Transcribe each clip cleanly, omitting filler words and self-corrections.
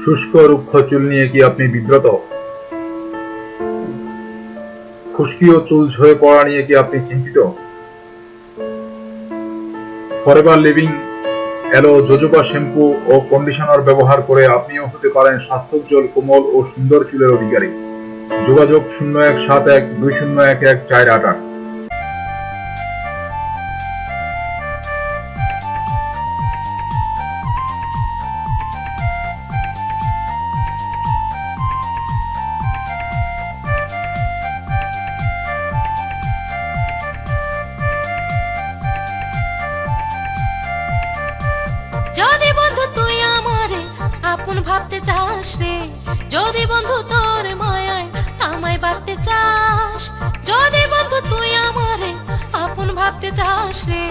শুষ্ক রুক্ষ চুল নিয়ে কি আপনি বিব্রত? খুশকি ও চুল ঝরে পড়া নিয়ে কি আপনি চিন্তিত? Forever living aloe jojoba shampoo ও কন্ডিশনার ব্যবহার করে আপনিও হতে পারেন স্বাস্থ্যোজ্জ্বল, কোমল ও সুন্দর চুলের অধিকারী। যোগাযোগ 017120114888। যদি বন্ধু তুই আমারে আপন ভাবতে চাস রে, যদি বন্ধু তোর মায়ায় আমায় বাঁধতে চাস, যদি বন্ধু তুই আমারে আপন ভাবতে চাস রে,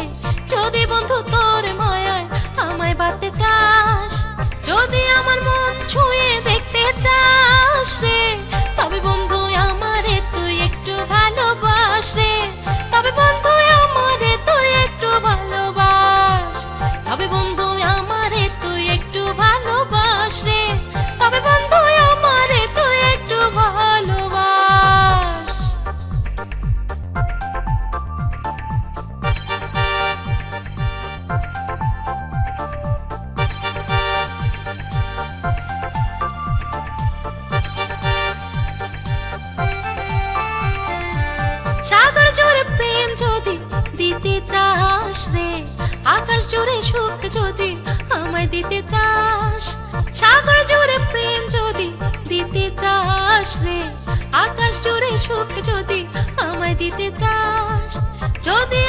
যদি বন্ধু তোর মায়ায় আমায় বাঁধতে চাস, যদি আমার মন ছুঁয়ে দেখতে চাস রে, তবে বন্ধু আমারে তুই একটু ভালোবাস রে, তবে বন্ধু আমারে তুই একটু ভালোবাস, তবে বন্ধু আমারে তুই একটু ভালোবাস রে, তবে বন্ধু আমারে তুই একটু ভালোবাস। সাগর জোরে প্রেম যদি দিতে চাস রে, আকাশ জোরে সুখ যদি আমায় দিতে চাস, সাগর জোরে প্রেম যদি দিতে চাস রে, আকাশ জোরে সুখ যদি আমায় দিতে চাস, যদি